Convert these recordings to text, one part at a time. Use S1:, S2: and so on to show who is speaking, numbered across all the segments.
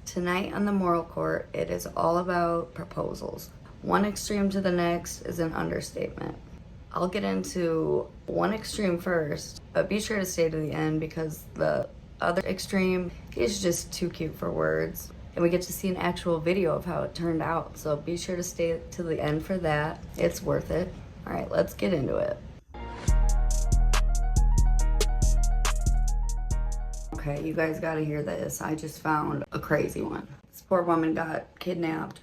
S1: Tonight on the moral court, it is all about proposals. One extreme to the next is an understatement. I'll get into one extreme first, but be sure to stay to the end because the other extreme is just too cute for words. And we get to see an actual video of how it turned out. So be sure to stay to the end for that. It's worth it. All right, let's get into it. Okay, you guys gotta hear this. I just found a crazy one. This poor woman got kidnapped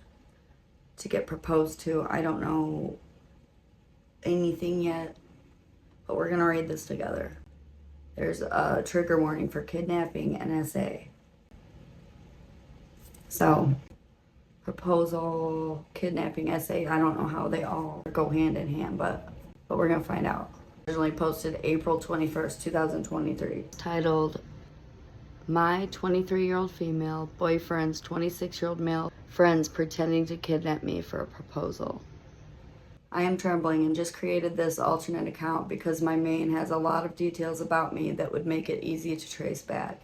S1: to get proposed to. I don't know anything yet, but we're gonna read this together. There's a trigger warning for kidnapping and SA. So, proposal, kidnapping, SA, I don't know how they all go hand in hand, but we're gonna find out. Originally posted April 21st, 2023. Titled, My 23-year-old female boyfriend's 26-year-old male friends pretending to kidnap me for a proposal. I am trembling and just created this alternate account because my main has a lot of details about me that would make it easy to trace back.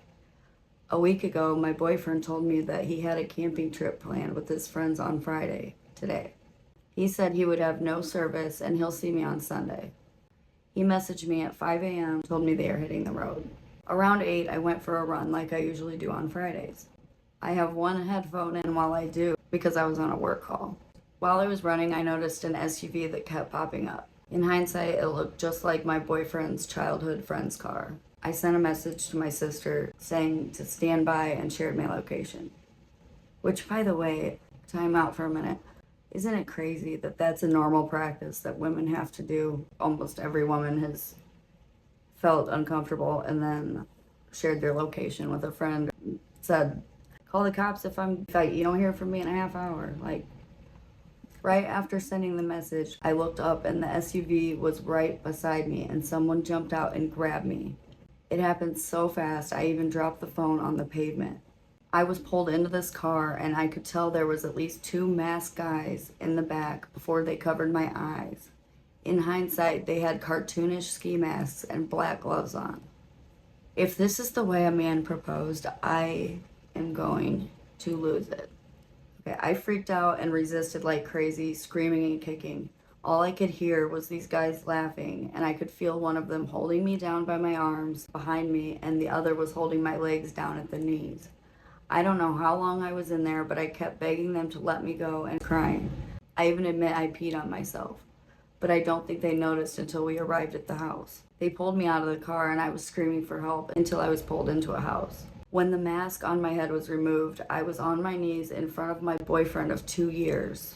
S1: A week ago, my boyfriend told me that he had a camping trip planned with his friends on Friday, today. He said he would have no service and he'll see me on Sunday. He messaged me at 5 a.m., told me they are hitting the road. Around 8, I went for a run like I usually do on Fridays. I have one headphone in while I do because I was on a work call. While I was running, I noticed an SUV that kept popping up. In hindsight, it looked just like my boyfriend's childhood friend's car. I sent a message to my sister saying to stand by and shared my location. Which, by the way, time out for a minute. Isn't it crazy that that's a normal practice that women have to do? Almost every woman has felt uncomfortable and then shared their location with a friend. Said, call the cops if you don't hear from me in a half hour. Like, right after sending the message, I looked up and the SUV was right beside me and someone jumped out and grabbed me. It happened so fast, I even dropped the phone on the pavement. I was pulled into this car and I could tell there was at least 2 masked guys in the back before they covered my eyes. In hindsight, they had cartoonish ski masks and black gloves on. If this is the way a man proposed, I am going to lose it. Okay, I freaked out and resisted like crazy, screaming and kicking. All I could hear was these guys laughing, and I could feel one of them holding me down by my arms behind me, and the other was holding my legs down at the knees. I don't know how long I was in there, but I kept begging them to let me go and crying. I even admit I peed on myself, but I don't think they noticed until we arrived at the house. They pulled me out of the car, and I was screaming for help until I was pulled into a house. When the mask on my head was removed, I was on my knees in front of my boyfriend of 2 years.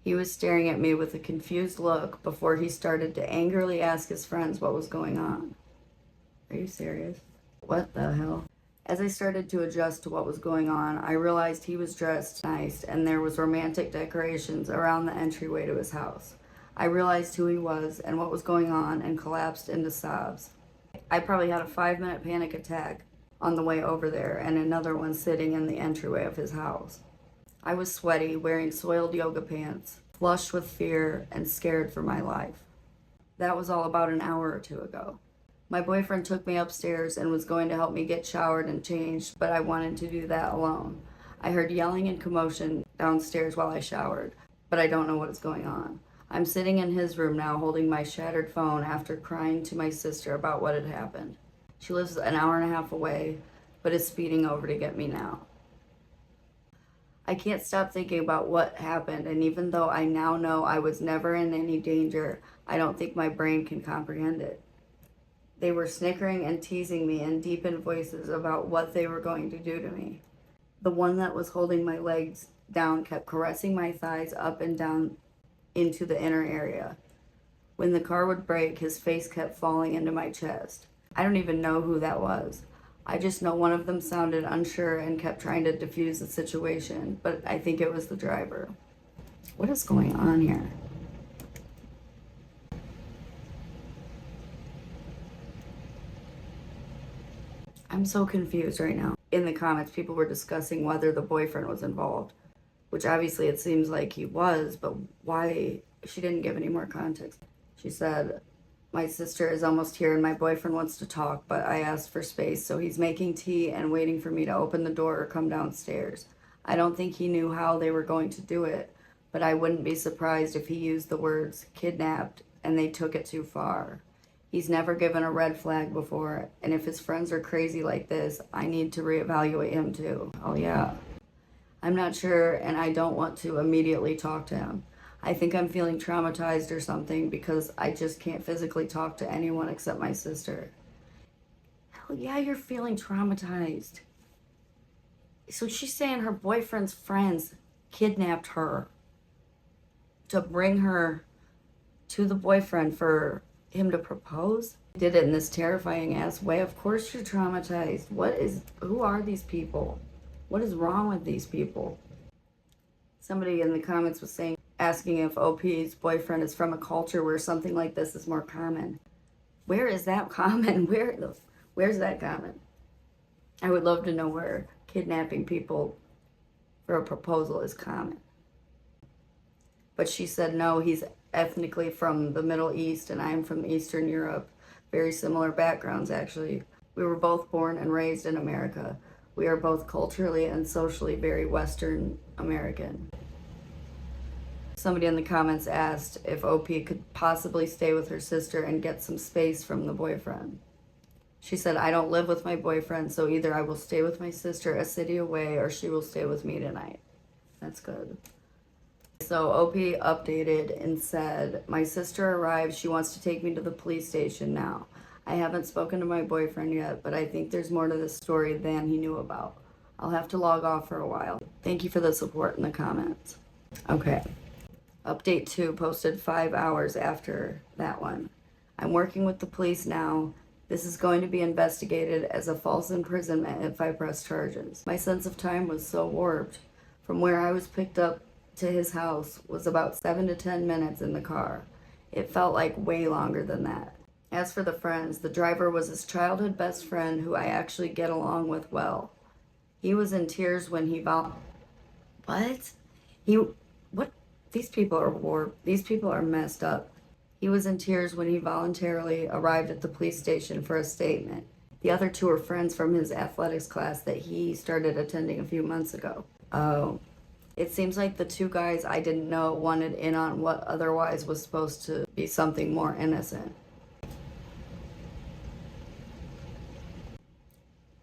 S1: He was staring at me with a confused look before he started to angrily ask his friends what was going on. Are you serious? What the hell? As I started to adjust to what was going on, I realized he was dressed nice and there was romantic decorations around the entryway to his house. I realized who he was and what was going on and collapsed into sobs. I probably had a 5-minute panic attack on the way over there and another one sitting in the entryway of his house. I was sweaty, wearing soiled yoga pants, flushed with fear and scared for my life. That was all about an hour or 2 ago. My boyfriend took me upstairs and was going to help me get showered and changed, but I wanted to do that alone. I heard yelling and commotion downstairs while I showered, but I don't know what is going on. I'm sitting in his room now holding my shattered phone after crying to my sister about what had happened. She lives an hour and a half away, but is speeding over to get me now. I can't stop thinking about what happened, and even though I now know I was never in any danger, I don't think my brain can comprehend it. They were snickering and teasing me in deepened voices about what they were going to do to me. The one that was holding my legs down kept caressing my thighs up and down into the inner area. When the car would brake, his face kept falling into my chest. I don't even know who that was. I just know one of them sounded unsure and kept trying to defuse the situation, but I think it was the driver. What is going on here? I'm so confused right now. In the comments, people were discussing whether the boyfriend was involved, which obviously it seems like he was, but why? She didn't give any more context. She said, My sister is almost here and my boyfriend wants to talk, but I asked for space, so he's making tea and waiting for me to open the door or come downstairs. I don't think he knew how they were going to do it, but I wouldn't be surprised if he used the words kidnapped and they took it too far. He's never given a red flag before, and if his friends are crazy like this, I need to reevaluate him too. Oh yeah. I'm not sure, and I don't want to immediately talk to him. I think I'm feeling traumatized or something because I just can't physically talk to anyone except my sister. Hell yeah, you're feeling traumatized. So she's saying her boyfriend's friends kidnapped her to bring her to the boyfriend for him to propose. Did it in this terrifying ass way. Of course you're traumatized. Who are these people? What is wrong with these people? Somebody in the comments was asking if OP's boyfriend is from a culture where something like this is more common. Where is that common? Where's that common? I would love to know where kidnapping people for a proposal is common. But she said no, he's ethnically from the Middle East and I'm from Eastern Europe. Very similar backgrounds, actually. We were both born and raised in America. We are both culturally and socially very Western American. Somebody in the comments asked if OP could possibly stay with her sister and get some space from the boyfriend. She said, I don't live with my boyfriend, so either I will stay with my sister a city away or she will stay with me tonight. That's good. So OP updated and said, my sister arrived. She wants to take me to the police station now. I haven't spoken to my boyfriend yet, but I think there's more to this story than he knew about. I'll have to log off for a while. Thank you for the support in the comments. Okay. Update 2 posted 5 hours after that one. I'm working with the police now. This is going to be investigated as a false imprisonment if I press charges. My sense of time was so warped. From where I was picked up to his house was about 7 to 10 minutes in the car. It felt like way longer than that. As for the friends, the driver was his childhood best friend who I actually get along with well. He was in tears when he These people are warped. These people are messed up. He was in tears when he voluntarily arrived at the police station for a statement. The other 2 are friends from his athletics class that he started attending a few months ago. Oh. It seems like the 2 guys I didn't know wanted in on what otherwise was supposed to be something more innocent.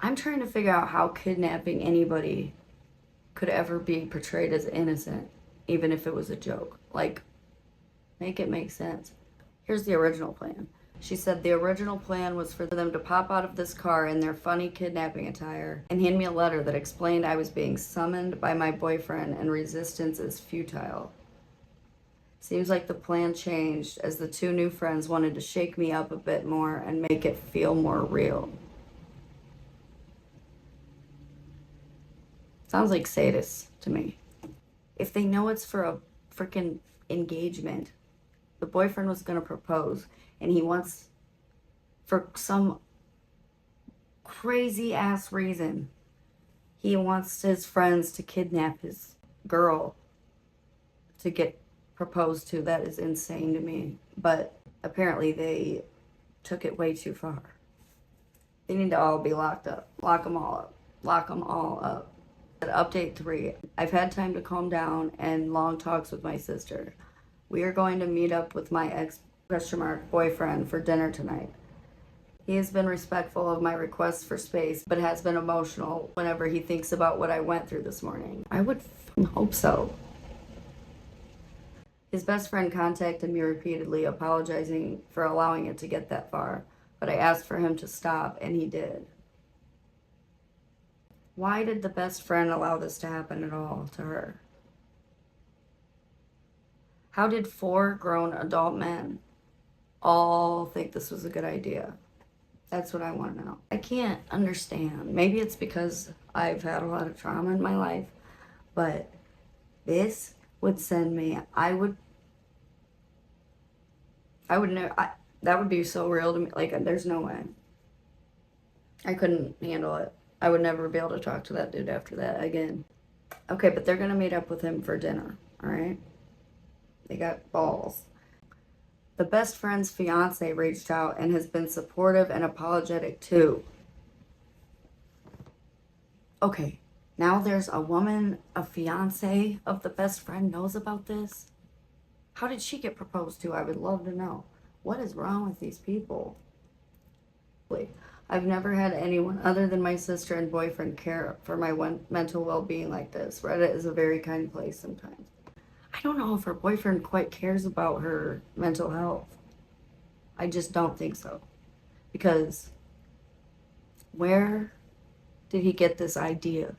S1: I'm trying to figure out how kidnapping anybody could ever be portrayed as innocent, even if it was a joke. Like, make it make sense. Here's the original plan. She said the original plan was for them to pop out of this car in their funny kidnapping attire and hand me a letter that explained I was being summoned by my boyfriend and resistance is futile. Seems like the plan changed as the 2 new friends wanted to shake me up a bit more and make it feel more real. Sounds like sadists to me. If they know it's for a freaking engagement, the boyfriend was going to propose, and he wants, for some crazy ass reason, he wants his friends to kidnap his girl to get proposed to. That is insane to me. But apparently they took it way too far. They need to all be locked up. Lock them all up. Lock them all up. Update 3. I've had time to calm down and long talks with my sister. We are going to meet up with my ex-boyfriend for dinner tonight. He has been respectful of my requests for space, but has been emotional whenever he thinks about what I went through this morning. I would hope so. His best friend contacted me repeatedly, apologizing for allowing it to get that far, but I asked for him to stop, and he did. Why did the best friend allow this to happen at all to her? How did 4 grown adult men all think this was a good idea? That's what I want to know. I can't understand. Maybe it's because I've had a lot of trauma in my life, but this would send me, that would be so real to me. Like, there's no way. I couldn't handle it. I would never be able to talk to that dude after that again. Okay, but they're going to meet up with him for dinner, all right? They got balls. The best friend's fiance reached out and has been supportive and apologetic too. Okay, now there's a woman, a fiance of the best friend knows about this? How did she get proposed to? I would love to know. What is wrong with these people? I've never had anyone other than my sister and boyfriend care for my mental well-being like this. Reddit is a very kind place sometimes. I don't know if her boyfriend quite cares about her mental health. I just don't think so. Because where did he get this idea?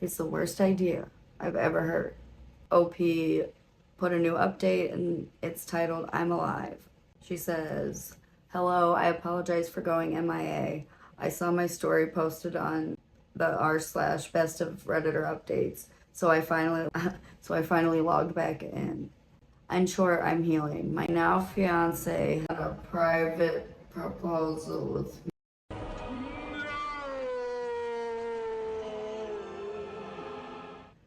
S1: It's the worst idea I've ever heard. OP put a new update and it's titled I'm Alive. She says, hello, I apologize for going MIA. I saw my story posted on the r/best of Redditor updates. So I finally logged back in. In short, I'm healing. My now fiance had a private proposal with me.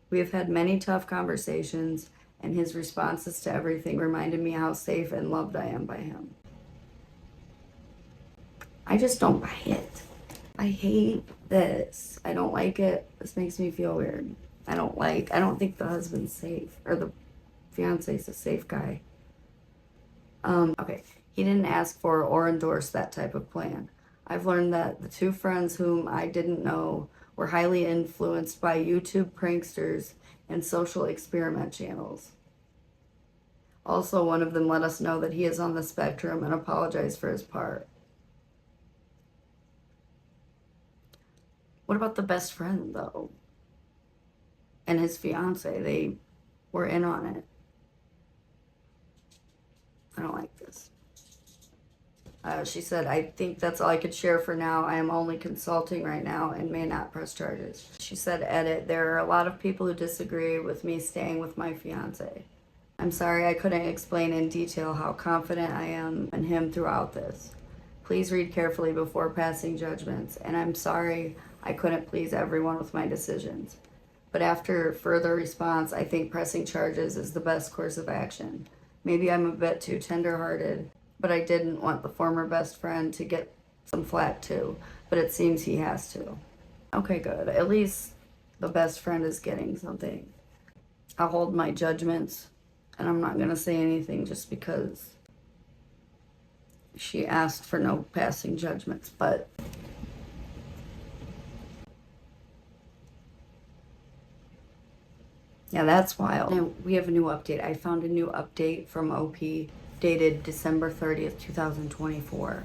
S1: We have had many tough conversations, and his responses to everything reminded me how safe and loved I am by him. I just don't buy it. I hate this. I don't like it. This makes me feel weird. I don't think the husband's safe, or the fiance's a safe guy. Okay, he didn't ask for or endorse that type of plan. I've learned that the two friends whom I didn't know were highly influenced by YouTube pranksters and social experiment channels. Also, one of them let us know that he is on the spectrum and apologized for his part. What about the best friend, though? And his fiance, they were in on it. I don't like this. She said, I think that's all I could share for now. I am only consulting right now and may not press charges. She said, edit, there are a lot of people who disagree with me staying with my fiance. I'm sorry I couldn't explain in detail how confident I am in him throughout this. Please read carefully before passing judgments, and I'm sorry I couldn't please everyone with my decisions. But after further response, I think pressing charges is the best course of action. Maybe I'm a bit too tender-hearted, but I didn't want the former best friend to get some flack too, but it seems he has to. Okay, good. At least the best friend is getting something. I'll hold my judgments, and I'm not gonna say anything just because she asked for no passing judgments, but yeah, that's wild. Now, we have a new update. I found a new update from OP dated December 30th, 2024.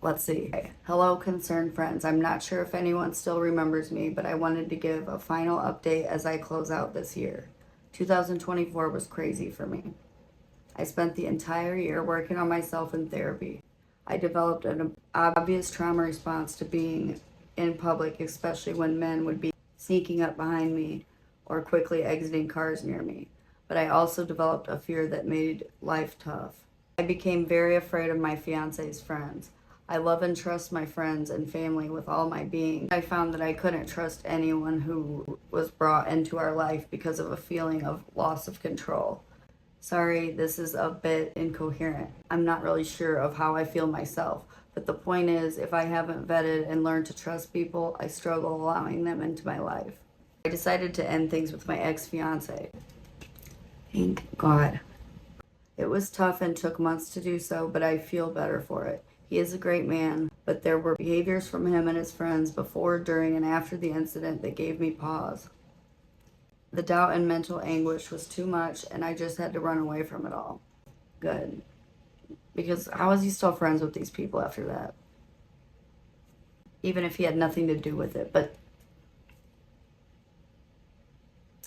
S1: Let's see. Okay. Hello, concerned friends. I'm not sure if anyone still remembers me, but I wanted to give a final update as I close out this year. 2024 was crazy for me. I spent the entire year working on myself in therapy. I developed an obvious trauma response to being in public, especially when men would be sneaking up behind me or quickly exiting cars near me. But I also developed a fear that made life tough. I became very afraid of my fiance's friends. I love and trust my friends and family with all my being. I found that I couldn't trust anyone who was brought into our life because of a feeling of loss of control. Sorry, this is a bit incoherent. I'm not really sure of how I feel myself, but the point is, if I haven't vetted and learned to trust people, I struggle allowing them into my life. I decided to end things with my ex-fiance. Thank God. It was tough and took months to do so, but I feel better for it. He is a great man, but there were behaviors from him and his friends before, during, and after the incident that gave me pause. The doubt and mental anguish was too much, and I just had to run away from it all. Good. Because how is he still friends with these people after that? Even if he had nothing to do with it, but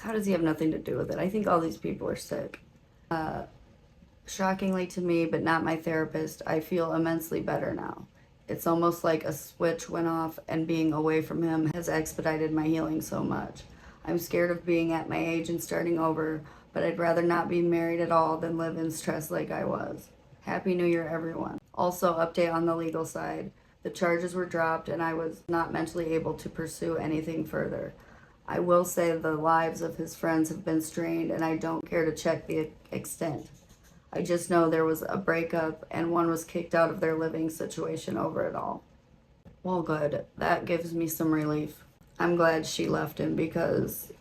S1: how does he have nothing to do with it? I think all these people are sick. Shockingly to me, but not my therapist, I feel immensely better now. It's almost like a switch went off, and being away from him has expedited my healing so much. I'm scared of being at my age and starting over, but I'd rather not be married at all than live in stress like I was. Happy New Year, everyone. Also, update on the legal side. The charges were dropped, and I was not mentally able to pursue anything further. I will say the lives of his friends have been strained, and I don't care to check the extent. I just know there was a breakup and one was kicked out of their living situation over it all. Well, good. That gives me some relief. I'm glad she left him because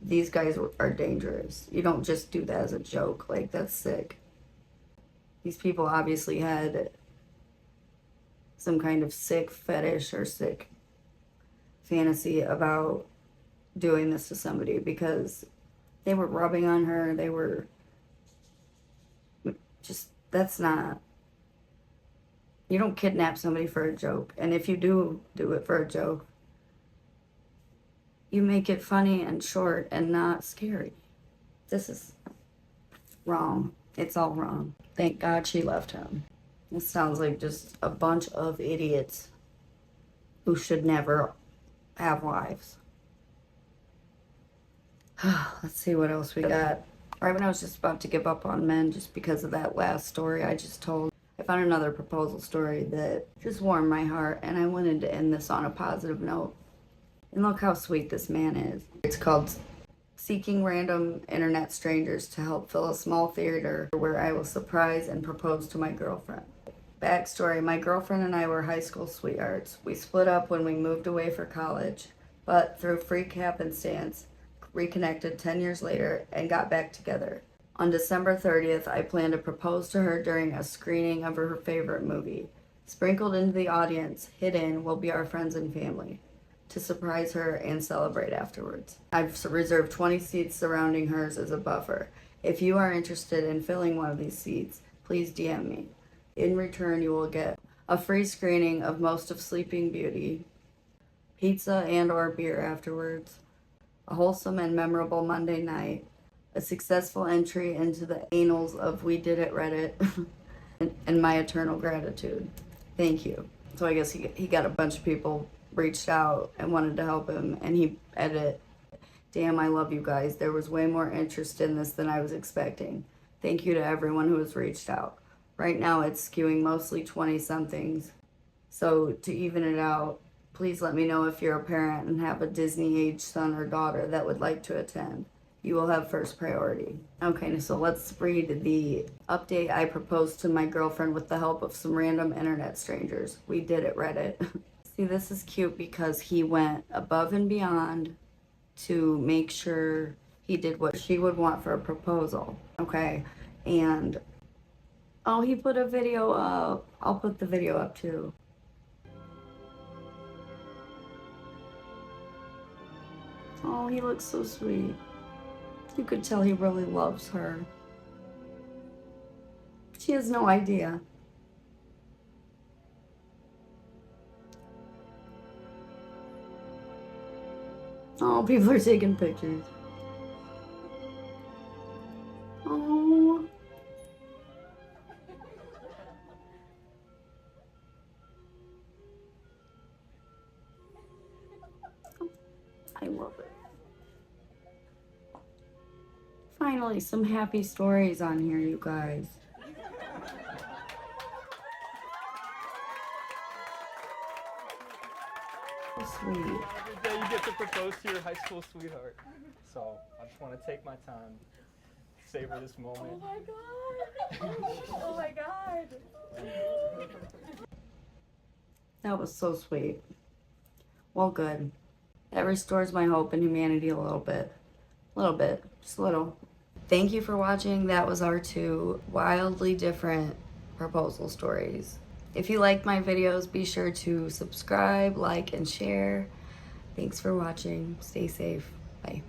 S1: these guys are dangerous. You don't just do that as a joke. Like, that's sick. These people obviously had some kind of sick fetish or sick fantasy about doing this to somebody because they were rubbing on her. They were just, that's not, you don't kidnap somebody for a joke. And if you do it for a joke, you make it funny and short and not scary. This is wrong. It's all wrong. Thank God she left him. This sounds like just a bunch of idiots who should never have wives. Let's see what else we got. Right when I was just about to give up on men just because of that last story I just told, I found another proposal story that just warmed my heart, and I wanted to end this on a positive note. And look how sweet this man is. It's called Seeking Random Internet Strangers to Help Fill a Small Theater Where I Will Surprise and Propose to My Girlfriend. Backstory, my girlfriend and I were high school sweethearts. We split up when we moved away for college, but through freak happenstance, reconnected 10 years later and got back together. On December 30th, I plan to propose to her during a screening of her favorite movie. Sprinkled into the audience, hidden, will be our friends and family, to surprise her and celebrate afterwards. I've reserved 20 seats surrounding hers as a buffer. If you are interested in filling one of these seats, please DM me. In return, you will get a free screening of most of Sleeping Beauty, pizza and or beer afterwards, a wholesome and memorable Monday night, a successful entry into the annals of We Did It Reddit, and my eternal gratitude. Thank you. So I guess he got a bunch of people reached out and wanted to help him, and he edited, damn, I love you guys. There was way more interest in this than I was expecting. Thank you to everyone who has reached out. Right now it's skewing mostly 20-somethings. So to even it out, please let me know if you're a parent and have a Disney-age son or daughter that would like to attend. You will have first priority. Okay, so let's read the update. I proposed to my girlfriend with the help of some random internet strangers. We did it, Reddit. See, this is cute because he went above and beyond to make sure he did what she would want for a proposal. Okay, and oh, he put a video up. I'll put the video up too. Oh, he looks so sweet. You could tell he really loves her. She has no idea. Oh, people are taking pictures. Oh. I love it. Finally, some happy stories on here, you guys. So sweet.
S2: Every day you get to propose to your high school sweetheart. So I just want to take my time, savor this moment.
S3: Oh my god! Oh my god!
S1: That was so sweet. Well, good. That restores my hope in humanity a little bit. A little bit. Just a little. Thank you for watching. That was our 2 wildly different proposal stories. If you liked my videos, be sure to subscribe, like, and share. Thanks for watching. Stay safe. Bye.